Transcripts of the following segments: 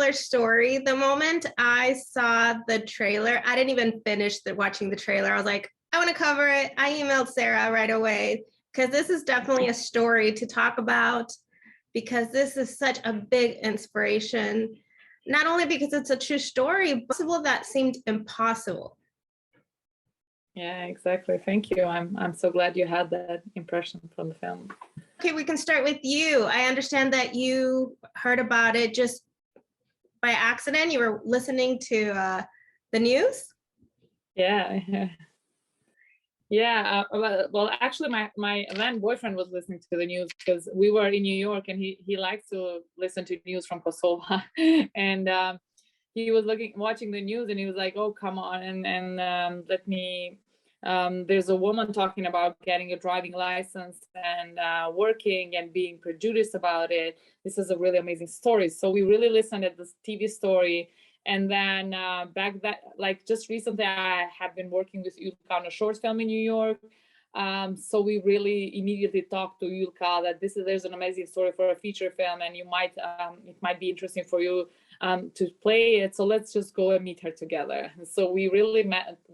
similar story. The moment I saw the trailer, I didn't even finish watching the trailer. I was like, I want to cover it. I emailed Sarah right away because this is definitely a story to talk about, because this is such a big inspiration, not only because it's a true story, but that seemed impossible. Yeah, exactly. Thank you. I'm so glad you had that impression from the film. Okay, we can start with you. I understand that you heard about it just by accident. You were listening to the news. Yeah. Yeah, well, actually, my then boyfriend was listening to the news because we were in New York, and he likes to listen to news from Kosovo, and he was watching the news, and he was like, "Oh, come on, and let me." There's a woman talking about getting a driving license and working and being prejudiced about it. This is a really amazing story. So we really listened at this TV story. And then just recently, I have been working with Yllka on a short film in New York. So we really immediately talked to Yllka that there's an amazing story for a feature film, and it might be interesting for you to play it. So let's just go and meet her together. So we really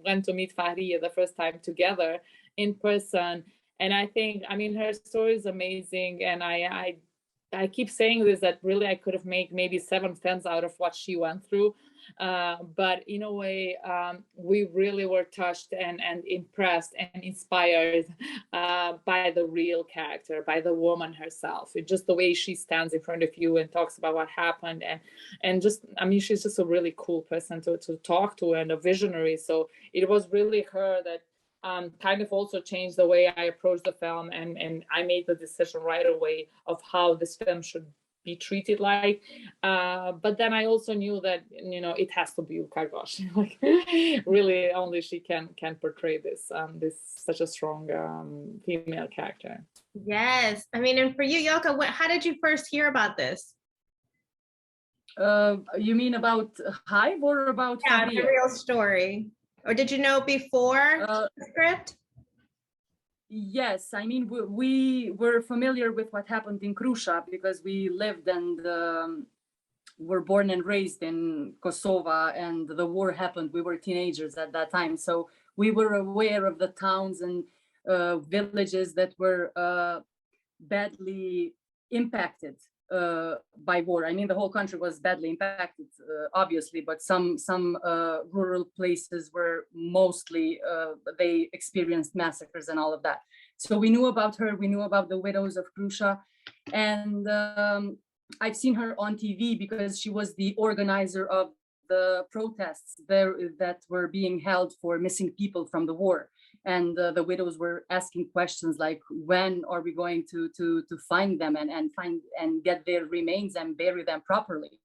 went to meet Fahrije the first time together in person. And I mean, her story is amazing. And I keep saying this, that really I could have made maybe 7 films out of what she went through. But in a way, we really were touched and impressed and inspired by the real character, by the woman herself. Just the way she stands in front of you and talks about what happened. And just, I mean, she's just a really cool person to talk to, and a visionary. So it was really her that kind of also changed the way I approached the film, and I made the decision right away of how this film should be treated like. But then I also knew that, you know, it has to be Yllka Gashi. Like, really, only she can portray this such a strong female character. Yes, I mean, and for you, Yllka, how did you first hear about this? You mean about Hive or about Fahrije? The real story. Or did you know before the script? Yes, I mean, we were familiar with what happened in Krusha because we lived and were born and raised in Kosovo, and the war happened. We were teenagers at that time. So we were aware of the towns and villages that were badly impacted by war. I mean, the whole country was badly impacted, obviously, but some rural places were mostly, they experienced massacres and all of that. So we knew about her, we knew about the widows of Krusha, and I've seen her on TV because she was the organizer of the protests there that were being held for missing people from the war. And the widows were asking questions like, when are we going to find them and find and get their remains and bury them properly?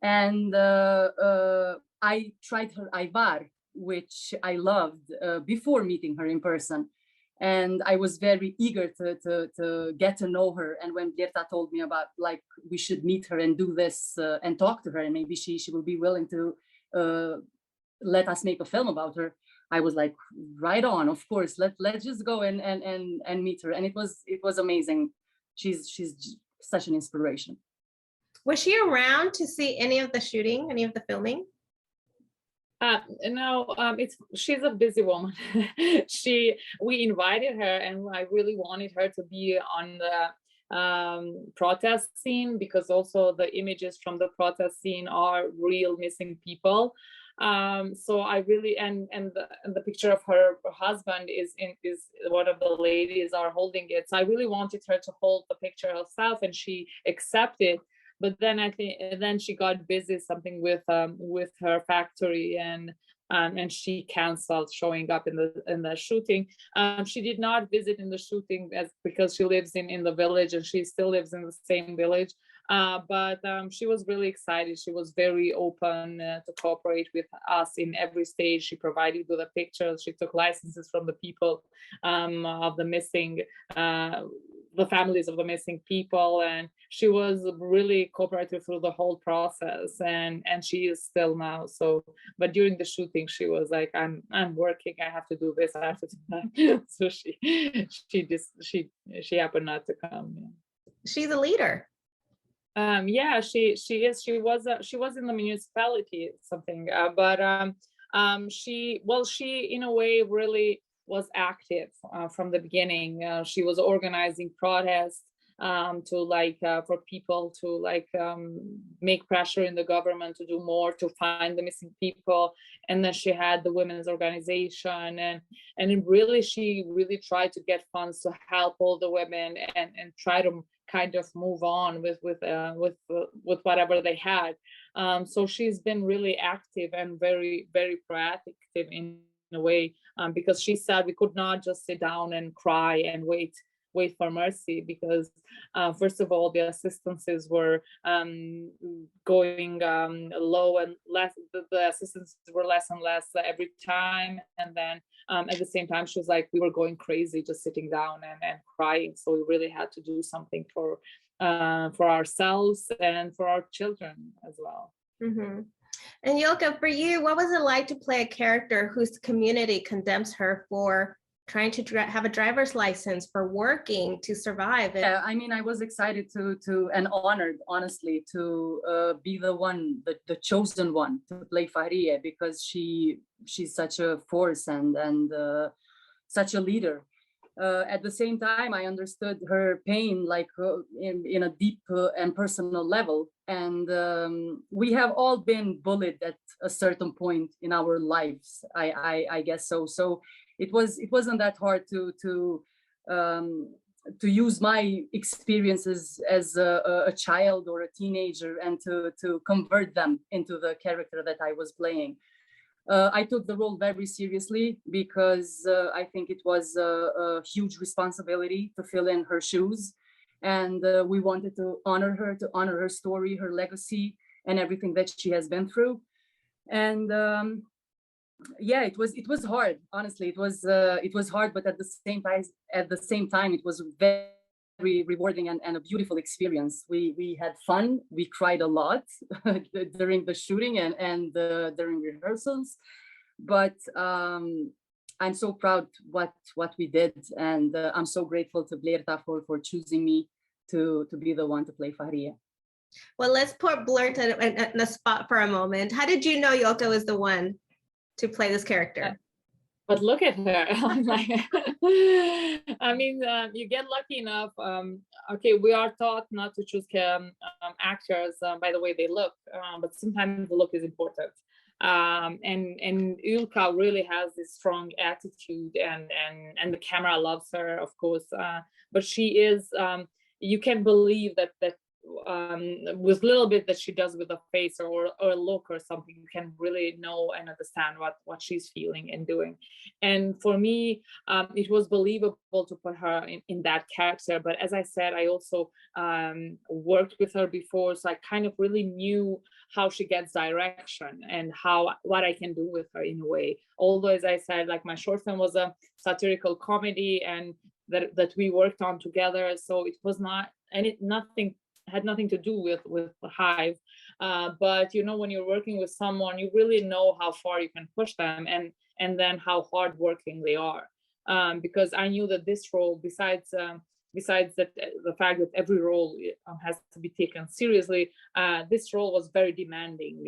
And I tried her Ivar, which I loved before meeting her in person. And I was very eager to get to know her. And when Blerta told me about, like, we should meet her and do this and talk to her, and maybe she will be willing to let us make a film about her, I was like, right on, of course, let's just go and meet her. And it was amazing. She's such an inspiration. Was she around to see any of the shooting, any of the filming? No, she's a busy woman. We invited her, and I really wanted her to be on the protest scene, because also the images from the protest scene are real missing people. So I really, and the picture of her husband is one of the ladies are holding it. So I really wanted her to hold the picture herself, and she accepted. But then I think then she got busy something with her factory, and she canceled showing up in the shooting. She did not visit in the shooting because she lives in the village, and she still lives in the same village. But she was really excited. She was very open to cooperate with us in every stage. She provided with the pictures. She took licenses from the people of the missing, the families of the missing people, and she was really cooperative through the whole process, and she is still now. So, but during the shooting, she was like, I'm working, I have to do this, I have to do that. So she happened not to come. Yeah. She's a leader. Yeah, she is. She was in the municipality something, but she in a way really was active from the beginning. She was organizing protests to for people to make pressure in the government to do more to find the missing people. And then she had the women's organization, and she really tried to get funds to help all the women and try to kind of move on with whatever they had. So she's been really active and very, very proactive in a way, because she said we could not just sit down and cry and wait for mercy, because first of all, the assistances were going low and less. The assistances were less and less every time, and then at the same time, she was like, we were going crazy just sitting down and crying. So we really had to do something for ourselves and for our children as well. Mm-hmm. And Yllka, for you, what was it like to play a character whose community condemns her for trying to have a driver's license, for working to survive? Yeah, I mean, I was excited to and honored, honestly, to be the chosen one to play Fahrije, because she's such a force and such a leader. At the same time, I understood her pain, like in a deep and personal level. And we have all been bullied at a certain point in our lives. I guess so. So it wasn't that hard to use my experiences as a child or a teenager and to convert them into the character that I was playing. I took the role very seriously because I think it was a huge responsibility to fill in her shoes. And we wanted to honor her story, her legacy, and everything that she has been through. And yeah, it was hard. Honestly, it was hard, but at the same time, it was very rewarding and a beautiful experience. We had fun. We cried a lot during the shooting and during rehearsals, but I'm so proud what we did, and I'm so grateful to Blerta for choosing me to be the one to play Fahrije. Well, let's put Blerta in the spot for a moment. How did you know Yllka was the one to play this character? But look at her. I mean, you get lucky enough. Okay, we are taught not to choose actors by the way they look, but sometimes the look is important. And Yllka really has this strong attitude, and the camera loves her, of course. But she is, you can believe that with little bit that she does with a face or a look or something, you can really know and understand what she's feeling and doing. And for me, it was believable to put her in that character. But as I said, I also worked with her before, so I kind of really knew how she gets direction and what I can do with her in a way. Although, as I said, like my short film was a satirical comedy, and that we worked on together, so it was not, and it had nothing to do with the Hive. But you know, when you're working with someone, you really know how far you can push them, and then how hardworking they are. Because I knew that this role, besides that the fact that every role has to be taken seriously, this role was very demanding,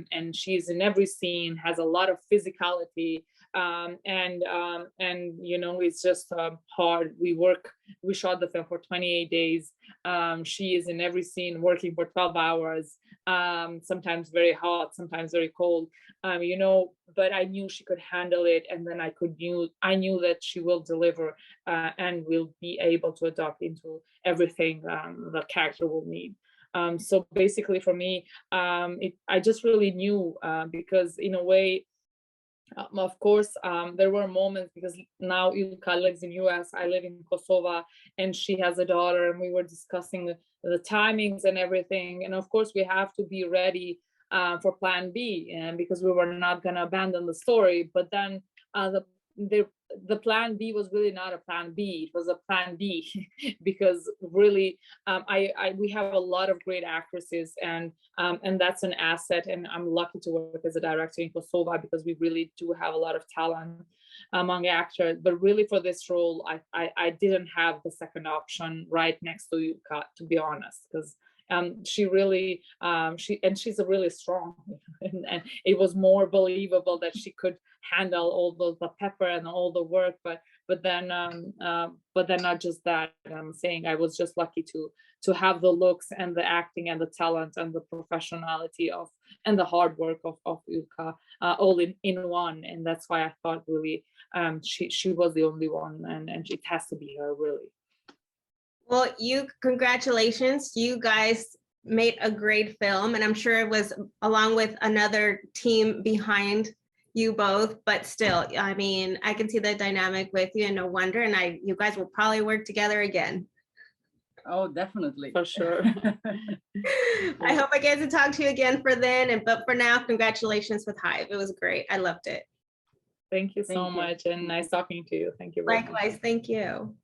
and she's in every scene, has a lot of physicality, and you know, it's just hard. We shot the film for 28 days. She is in every scene working for 12 hours, sometimes very hot, sometimes very cold, you know, but I knew she could handle it, and then I knew that she will deliver and will be able to adapt into everything the character will need. So basically for me, I just really knew, because in a way, of course, there were moments, because now Yllka lives in US, I live in Kosovo, and she has a daughter, and we were discussing the timings and everything. And of course, we have to be ready for plan B, and because we were not going to abandon the story. But then the plan B was really not a plan B, it was a plan D, because really we have a lot of great actresses, and that's an asset, and I'm lucky to work as a director in Kosovo, because we really do have a lot of talent among actors. But really for this role, I didn't have the second option right next to Yllka, to be honest, because she really she's a really strong, and it was more believable that she could handle all the pepper and all the work, but then not just that. I'm saying I was just lucky to have the looks and the acting and the talent and the professionality of and the hard work of Yllka all in one, and that's why I thought really she was the only one, and it has to be her, really. Well, congratulations. You guys made a great film, and I'm sure it was along with another team behind you both, but still, I mean, I can see the dynamic with you, and no wonder, and you guys will probably work together again. Oh, definitely. For sure. I hope I get to talk to you again for then, but for now, congratulations with Hive. It was great. I loved it. Thank you so much, and nice talking to you. Thank you very much. Likewise, thank you.